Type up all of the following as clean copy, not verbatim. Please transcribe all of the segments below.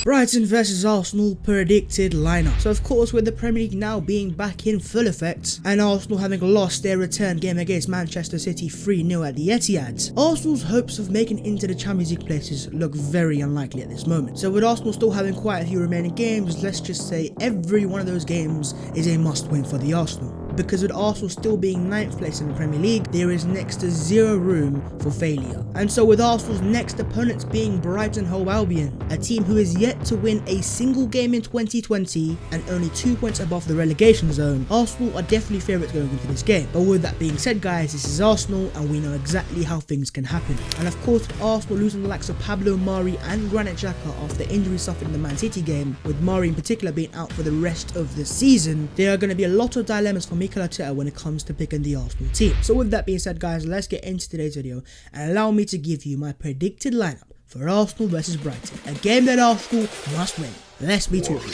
Brighton versus Arsenal predicted lineup. So of course, with the Premier League now being back in full effect and Arsenal having lost their return game against Manchester City 3-0 at the Etihad, Arsenal's hopes of making into the Champions League places look very unlikely at this moment. So with Arsenal still having quite a few remaining games, let's just say every one of those games is a must-win for the Arsenal. Because with Arsenal still being 9th place in the Premier League, there is next to zero room for failure. And so with Arsenal's next opponents being Brighton Hove Albion, a team who is yet to win a single game in 2020 and only 2 points above the relegation zone, Arsenal are definitely favourites going into this game. But with that being said, guys, this is Arsenal and we know exactly how things can happen. And of course, with Arsenal losing the likes of Pablo Mari and Granit Xhaka after injuries suffered in the Man City game, with Mari in particular being out for the rest of the season, there are going to be a lot of dilemmas for Mikel Arteta when it comes to picking the Arsenal team. So with that being said, guys, let's get into today's video and allow me to give you my predicted lineup for Arsenal versus Brighton, a game that Arsenal must win. Let's be talking.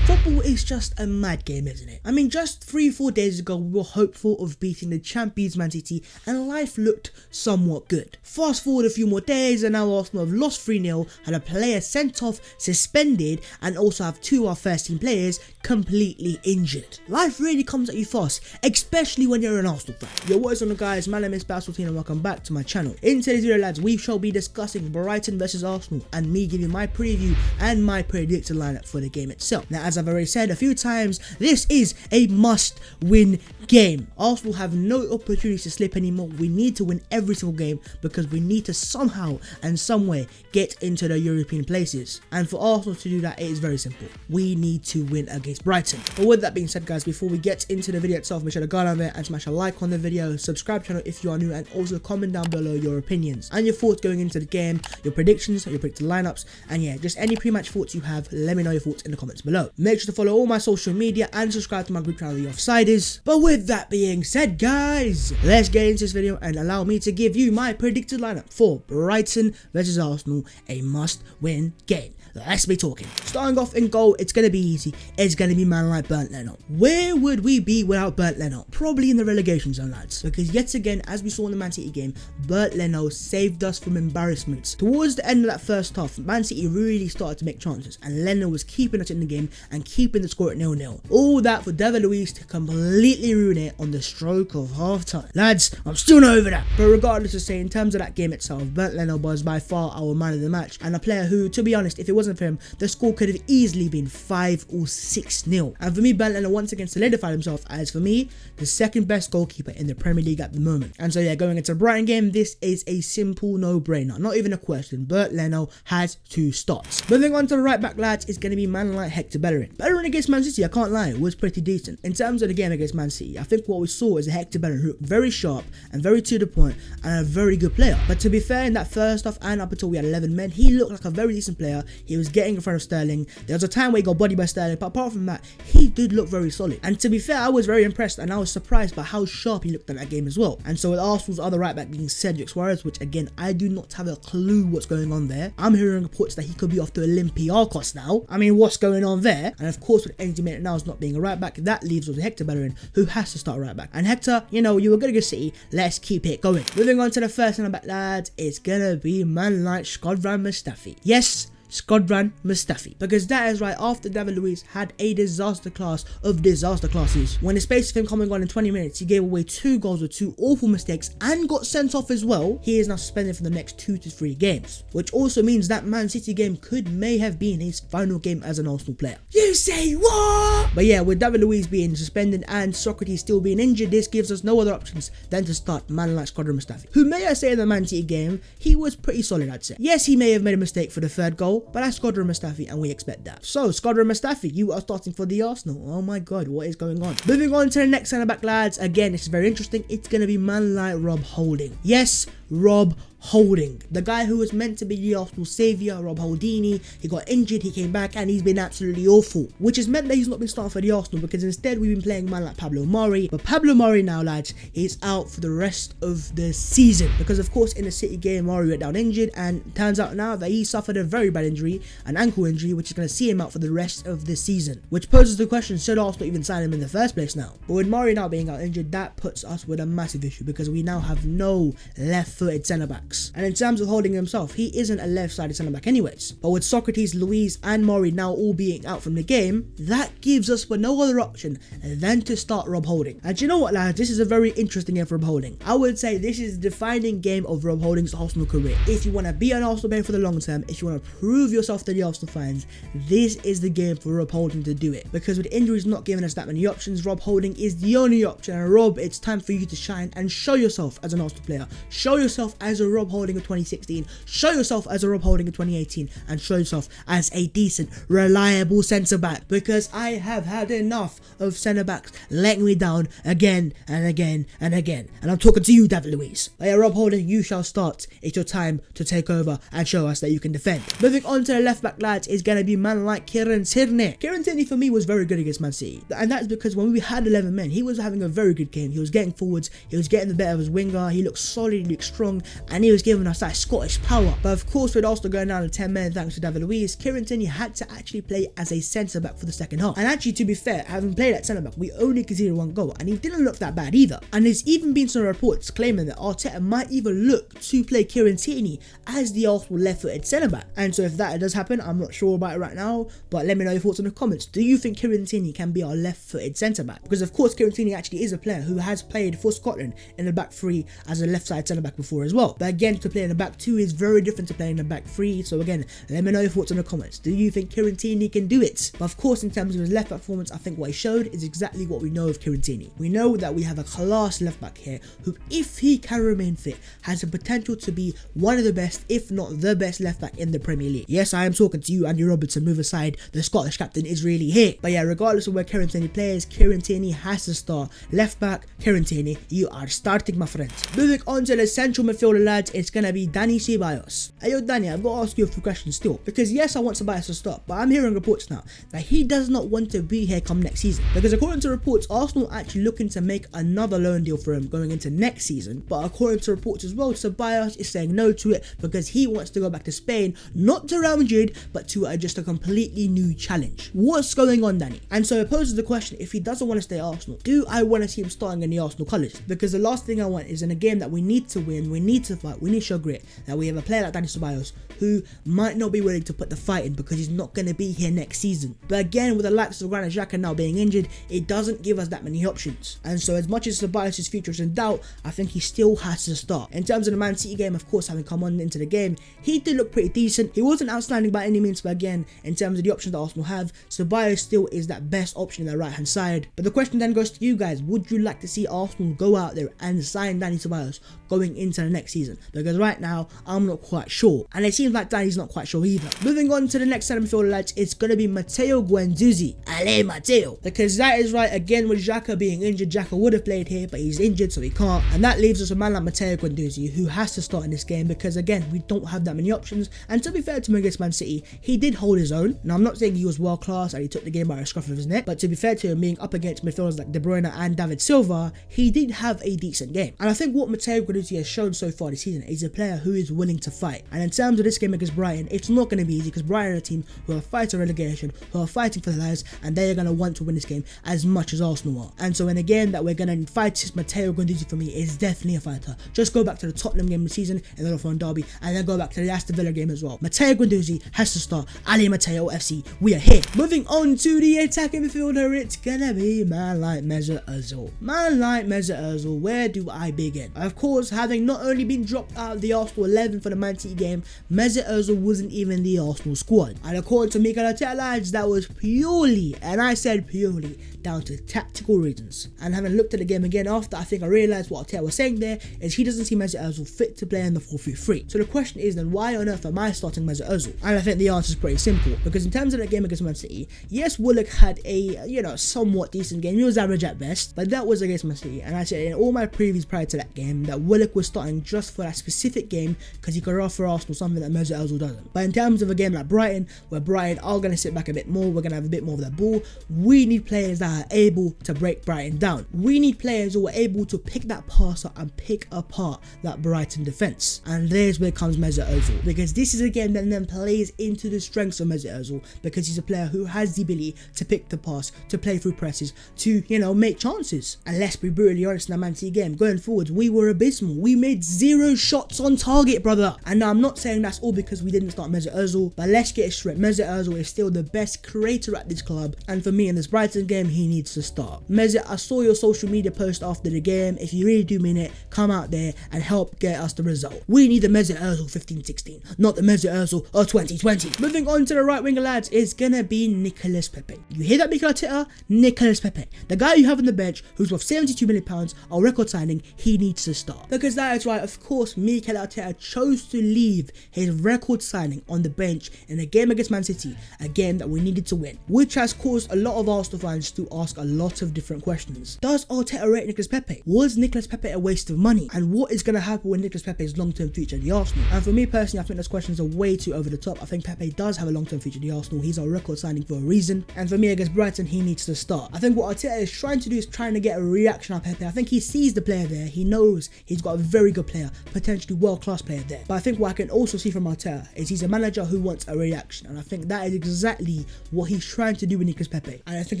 Football is just a mad game, isn't it? I mean, just 3-4 days ago, we were hopeful of beating the champions Man City and life looked somewhat good. Fast forward a few more days and now Arsenal have lost 3-0, had a player sent off, suspended, and also have 2 of our first team players completely injured. Life really comes at you fast, especially when you're an Arsenal fan. Yo, what is on, guys? My name is Basiltine and welcome back to my channel. In today's video, lads, we shall be discussing Brighton versus Arsenal and me giving my preview and my predicted lineup for the game itself. Now, as I've already said a few times, this is a must-win game. Arsenal have no opportunities to slip anymore. We need to win every single game because we need to somehow and some way get into the European places. And for Arsenal to do that, it is very simple. We need to win against Brighton. But with that being said, guys, before we get into the video itself, make sure to go down there and smash a like on the video, subscribe channel if you are new, and also comment down below your opinions and your thoughts going into the game, your predictions, your predicted lineups, and yeah, just any pre-match thoughts you have. Let me know your thoughts in the comments below. Make sure to follow all my social media and subscribe to my group channel, The Offsiders. But with that being said, guys, let's get into this video and allow me to give you my predicted lineup for Brighton versus Arsenal, a must-win game. Let's be talking. Starting off in goal, it's going to be easy. It's going to be man like Bernd Leno. Where would we be without Bernd Leno? Probably in the relegation zone, lads. Because yet again, as we saw in the Man City game, Bernd Leno saved us from embarrassment. Towards the end of that first half, Man City really started to make chances and Leno was keeping us in the game and keeping the score at 0-0. All that for David Luiz to completely ruin it on the stroke of half time. Lads, I'm still not over that. But regardless of say, in terms of that game itself, Bernd Leno was by far our man of the match and a player who, to be honest, if it wasn't for him, the score could have easily been 5 or 6-0. And for me, Bernd Leno once again solidified himself as, for me, the second best goalkeeper in the Premier League at the moment. And so yeah, going into Brighton game, this is a simple no-brainer, not even a question. Bernd Leno has to start. Moving on to the right back, lads, is going to be man like Hector Bellerin. Bellerin against Man City, I can't lie, it was pretty decent. In terms of the game against Man City, I think what we saw is a Hector Bellerin who looked very sharp and very to the point and a very good player. But to be fair, in that first half and up until we had 11 men, he looked like a very decent player. He was getting in front of Sterling. There was a time where he got bodied by Sterling, but apart from that, he did look very solid. And to be fair, I was very impressed and I was surprised by how sharp he looked in that game as well. And so with Arsenal's other right back being Cedric Suarez, which again, I do not have a clue what's going on there. I'm hearing reports that he could be off to Olympiacos now. I mean, what's going on there? And of course, with Andy Maynard now not being a right back, that leaves us with Hector Bellerin, who has to start right back. And Hector, you know, you were going to go City, let's keep it going. Moving on to the first centre back, lads, it's gonna be man like Shkodran Mustafi. Yes, Shkodran Mustafi, because that is right after David Luiz had a disaster class of disaster classes. When the space of him coming on in 20 minutes, he gave away 2 goals with 2 awful mistakes and got sent off as well. He is now suspended for the next 2 to 3 games, which also means that Man City game may have been his final game as an Arsenal player. You say what? But yeah, with David Luiz being suspended and Socrates still being injured, this gives us no other options than to start man like Shkodran Mustafi, who, may I say, in the Man City game, he was pretty solid, I'd say. Yes, he may have made a mistake for the 3rd goal, but that's Shkodran Mustafi and we expect that. So Shkodran Mustafi, you are starting for the Arsenal. Oh my god, what is going on? Moving on to the next centre back, lads. Again, this is very interesting. It's going to be man like Rob Holding. Yes, Rob Holding, the guy who was meant to be the Arsenal saviour. Rob Holdini, he got injured, he came back, and he's been absolutely awful, which has meant that he's not been starting for the Arsenal, because instead we've been playing a man like Pablo Mari. But Pablo Mari now, lads, is out for the rest of the season, because of course in the City game Mari went down injured, and turns out now that he suffered a very bad injury, an ankle injury, which is going to see him out for the rest of the season, which poses the question, should Arsenal even sign him in the first place now? But with Mari now being out injured, that puts us with a massive issue, because we now have no left-footed centre-backs. And in terms of Holding himself, he isn't a left-sided centre-back anyways. But with Socrates, Luiz and Mari now all being out from the game, that gives us but no other option than to start Rob Holding. And you know what, lads, this is a very interesting game for Rob Holding. I would say this is the defining game of Rob Holding's Arsenal career. If you want to be an Arsenal player for the long term, if you want to prove yourself to the Arsenal fans, this is the game for Rob Holding to do it. Because with injuries not giving us that many options, Rob Holding is the only option. And Rob, it's time for you to shine and show yourself as an Arsenal player. Show yourself as a Rob Holding of 2016, show yourself as a Rob Holding of 2018, and show yourself as a decent, reliable centre-back, because I have had enough of centre-backs letting me down again and again and again. And I'm talking to you, David Luiz. But yeah, Rob Holding, you shall start. It's your time to take over and show us that you can defend. Moving on to the left-back, lads, is going to be man like Kieran Tierney. Kieran Tierney for me was very good against Man City, and that's because when we had 11 men, he was having a very good game. He was getting forwards, he was getting the better of his winger, he looked solid, he looked strong, and he was giving us that Scottish power. But of course, with Arsenal going down to 10 men thanks to David Luiz, Kieran Tierney had to actually play as a centre-back for the second half. And actually, to be fair, having played at centre-back, we only conceded one goal, and he didn't look that bad either. And there's even been some reports claiming that Arteta might even look to play Kieran Tierney as the Arsenal left-footed centre-back. And so if that does happen, I'm not sure about it right now, but let me know your thoughts in the comments. Do you think Kieran Tierney can be our left-footed centre-back? Because of course, Kieran Tierney actually is a player who has played for Scotland in the back three as a left-side centre-back before as well. But again, to play in the back two is very different to playing in the back three. So again, let me know your thoughts in the comments. Do you think Kieran Tierney can do it? But of course, in terms of his left back performance, I think what he showed is exactly what we know of Kieran Tierney. We know that we have a class left back here who, if he can remain fit, has the potential to be one of the best, if not the best left back in the Premier League. Yes, I am talking to you, Andy Robertson. Move aside, the Scottish captain is really here. But yeah, regardless of where Kieran Tierney plays, Kieran Tierney has to start. Left back, Kieran Tierney, you are starting, my friend. Moving on to the central midfielder, lads, it's gonna be Dani Ceballos. Hey yo, Danny, I've got to ask you a few questions still, because yes, I want Ceballos to start, but I'm hearing reports now that he does not want to be here come next season, because according to reports, Arsenal are actually looking to make another loan deal for him going into next season. But according to reports as well, Ceballos is saying no to it because he wants to go back to Spain, not to Real Madrid, but to just a completely new challenge. What's going on, Danny? And so it poses the question, if he doesn't want to stay at Arsenal, do I want to see him starting in the Arsenal colours? Because the last thing I want is in a game that we need to win, we need to fight, we need to show grit, that we have a player like Dani Ceballos who might not be willing to put the fight in because he's not going to be here next season. But again, with the likes of Granit Xhaka now being injured, it doesn't give us that many options. And so as much as Ceballos' future is in doubt, I think he still has to start. In terms of the Man City game, of course, having come on into the game, he did look pretty decent. He wasn't outstanding by any means, but again, in terms of the options that Arsenal have, Ceballos still is that best option in the right hand side. But the question then goes to you guys, would you like to see Arsenal go out there and sign Dani Ceballos going into the next season? Because right now, I'm not quite sure. And it seems like Danny's not quite sure either. Moving on to the next centre midfielder, lads, it's going to be Matteo Guendouzi. Allez, Matteo. Because that is right, again, with Xhaka being injured, Xhaka would have played here, but he's injured, so he can't. And that leaves us a man like Matteo Guendouzi, who has to start in this game because, again, we don't have that many options. And to be fair to him against Man City, he did hold his own. Now, I'm not saying he was world class and he took the game by a scruff of his neck, but to be fair to him, being up against midfielders like De Bruyne and David Silva, he did have a decent game. And I think what Matteo Guendouzi has shown so far this season is a player who is willing to fight. And in terms of this game against Brighton, it's not going to be easy because Brighton are a team who are fighting relegation, who are fighting for their lives, and they are going to want to win this game as much as Arsenal are. And so in a game that we're going to fight, Matteo Guendouzi for me is definitely a fighter. Just go back to the Tottenham game this season in the Northern Derby, and then go back to the Aston Villa game as well. Matteo Guendouzi has to start. Ali Matteo FC, we are here. Moving on to the attacking midfielder, it's gonna be man like Mesut Ozil. Man like Mesut Ozil, where do I begin? Of course, having not only been dropped out of the Arsenal 11 for the Man City game, Mesut Ozil wasn't even in the Arsenal squad. And according to Mikel Arteta, lads, that was purely, and I said purely, down to tactical reasons. And having looked at the game again after, I think I realised what Arteta was saying there is he doesn't see Mesut Ozil fit to play in the 4-3-3. So the question is then, why on earth am I starting Mesut Ozil? And I think the answer is pretty simple, because in terms of the game against Man City, yes, Willock had a somewhat decent game. He was average at best, but that was against Man City. And I said in all my previews prior to that game that Willock was starting just for that specific game because he could offer Arsenal something that Mesut Ozil doesn't. But in terms of a game like Brighton, where Brighton are going to sit back a bit more, we're going to have a bit more of that ball, we need players that are able to break Brighton down. We need players who are able to pick that pass up and pick apart that Brighton defence. And there's where comes Mesut Ozil, because this is a game that then plays into the strengths of Mesut Ozil, because he's a player who has the ability to pick the pass, to play through presses, to make chances. And let's be brutally honest, in the Man City game going forwards, we were abysmal. We made 0 shots on target, brother. And now I'm not saying that's all because we didn't start Mesut Ozil, but let's get it straight. Mesut Ozil is still the best creator at this club, and for me in this Brighton game, he needs to start. Mesut, I saw your social media post after the game. If you really do mean it, come out there and help get us the result. We need the Mesut Ozil 15-16, not the Mesut Ozil of 2020. Moving on to the right winger, lads, is gonna be Nicolas Pepe. You hear that, Mikel Arteta? Nicolas Pepe, the guy you have on the bench who's worth £72 million, our record signing, he needs to start. Because that is right, of course, Mikel Arteta chose to leave his record signing on the bench in a game against Man City, a game that we needed to win, which has caused a lot of Arsenal fans to ask a lot of different questions. Does Arteta rate Nicolas Pepe? Was Nicolas Pepe a waste of money? And what is going to happen with Nicolas Pepe's long-term future at the Arsenal? And for me personally, I think those questions are way too over the top. I think Pepe does have a long-term future at the Arsenal. He's our record signing for a reason. And for me against Brighton, he needs to start. I think what Arteta is trying to do is trying to get a reaction on Pepe. I think he sees the player there. He knows he's got a very good player, potentially world-class player there. But I think what I can also see from Arteta is he's a manager who wants a reaction. And I think that is exactly what he's trying to do with Nicolas Pepe. And I think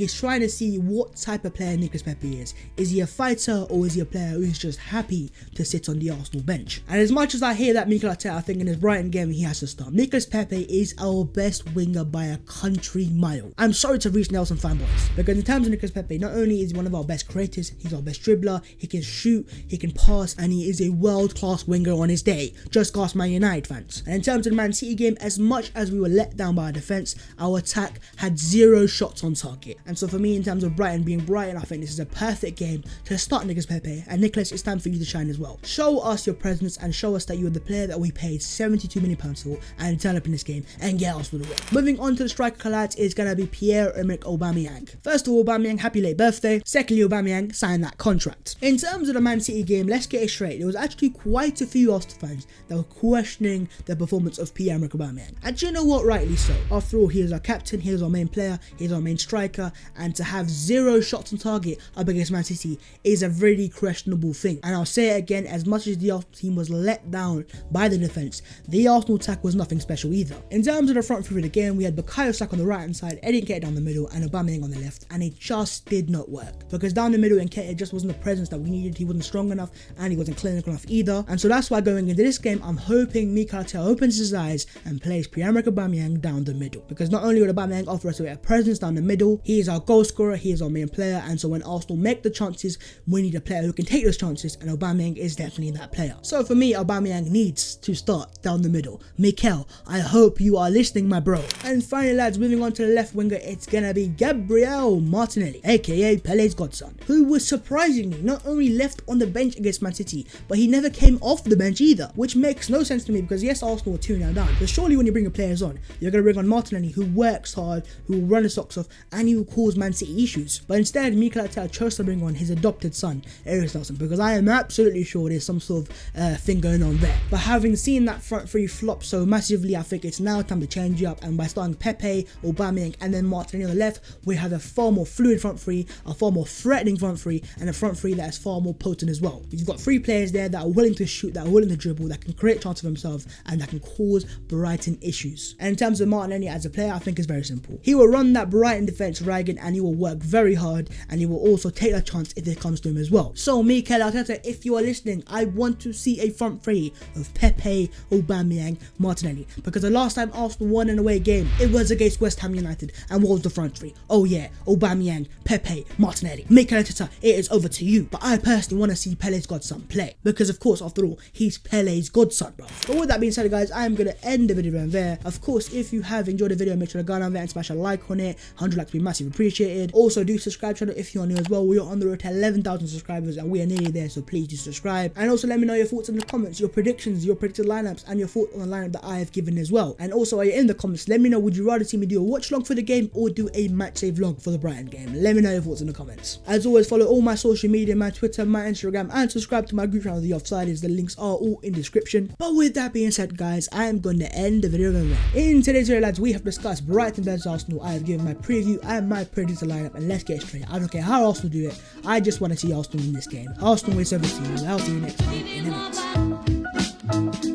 he's trying to see what type of player Nicolas Pepe is. Is he a fighter, or is he a player who is just happy to sit on the Arsenal bench? And as much as I hear that Mikel Arteta, I think in his Brighton game he has to start. Nicolas Pepe is our best winger by a country mile. I'm sorry to reach Nelson fanboys, because in terms of Nicolas Pepe, not only is he one of our best creators, he's our best dribbler, he can shoot, he can pass, and he is a world-class winger on his day. Just ask Man United fans. And in terms of the Man City game, as much as we were let down by our defence, our attack had 0 shots on target. And so for me, in terms of Brighton being Brighton, I think this is a perfect game to start Nicolas Pepe. And Nicolas, it's time for you to shine as well. Show us your presence and show us that you're the player that we paid £72 million for, and turn up in this game and get us with the win. Moving on to the striker, lads, is going to be Pierre-Emerick Aubameyang. First of all, Aubameyang, happy late birthday. Secondly, Aubameyang signed that contract. In terms of the Man City game, let's get it straight. There was actually quite a few Arsenal fans that were questioning the performance of Pierre-Emerick Aubameyang. And you know what? Rightly so. After all, he is our captain, he is our main player, he is our main striker, and to have 0 shots on target up against Man City is a really questionable thing. And I'll say it again, as much as the Arsenal team was let down by the defence, the Arsenal attack was nothing special either. In terms of the front three of the game, we had Bukayo Saka on the right hand side, Eddie Nketiah down the middle, and Aubameyang on the left, and it just did not work. Because down the middle, Nketiah just wasn't the presence that we needed. He wasn't strong enough, and he wasn't clinical enough either. And so that's why going into this game, I'm hoping Mikel Arteta opens his eyes and plays Pierre-Emerick Aubameyang down the middle. Because not only would Aubameyang offer us a presence down the middle, he is our goal scorer, he is our main player, and so when Arsenal make the chances, we need a player who can take those chances, and Aubameyang is definitely that player. So for me, Aubameyang needs to start down the middle. Mikel, I hope you are listening, my bro. And finally, lads, moving on to the left winger, it's gonna be Gabriel Martinelli, aka Pele's godson, who was surprisingly not only left on the bench against Man City, but he never came off the bench either, which makes no sense to me, because yes, Arsenal were 2-0 down, but surely when you bring your players on, you're gonna bring on Martinelli, who works hard, who will run his socks off, and he will cause Man City issues. But instead, Mikel Arteta chose to bring on his adopted son, Eric Nelson, because I am absolutely sure there's some sort of thing going on there. But having seen that front three flop so massively, I think it's now time to change it up, and by starting Pepe, Aubameyang, and then Martinelli on the left, we have a far more fluid front three, a far more threatening front three, and a front three that is far more potent as well. You've got 3 players there that are willing to shoot, that are willing to dribble, that can create chances for themselves, and that can cause Brighton issues. And in terms of Martinelli as a player, I think it's very simple. He will run that Brighton defence ragged, and he will work very hard, and he will also take that chance if it comes to him as well. So Mikel Arteta, if you are listening, I want to see a front three of Pepe, Aubameyang, Martinelli, because the last time Arsenal won an away game, it was against West Ham United, and what was the front three? Oh yeah, Aubameyang, Pepe, Martinelli. Mikel Arteta, it is over to you. But I personally want to see Pele's godson play, because of course, after all, he's Pele's godson, bro. But with that being said, guys, I am going to end the video there. Of course, if you have enjoyed the video, make sure to go down there and smash a like on it. 100 likes would be massively appreciated. Also, do subscribe channel if you are new as well. We are on the road to 11,000 subscribers and we are nearly there, so please do subscribe. And also let me know your thoughts in the comments, your predictions, your predicted lineups, and your thoughts on the lineup that I have given as well. And also while you're in the comments, let me know, would you rather see me do a watch log for the game or do a match save vlog for the Brighton game? Let me know your thoughts in the comments. As always, follow all my social media, my Twitter, my Instagram, and subscribe to my group channel, The Offsiders. The links are all in the description. But with that being said, guys, I am going to end the video there. In today's video, lads, we have discussed Brighton versus Arsenal. I have given my preview and my predicted lineup, and let's get straight. I don't care how Arsenal do it. I just want to see Arsenal win this game. Arsenal wins everything. I'll see you next time in a minute.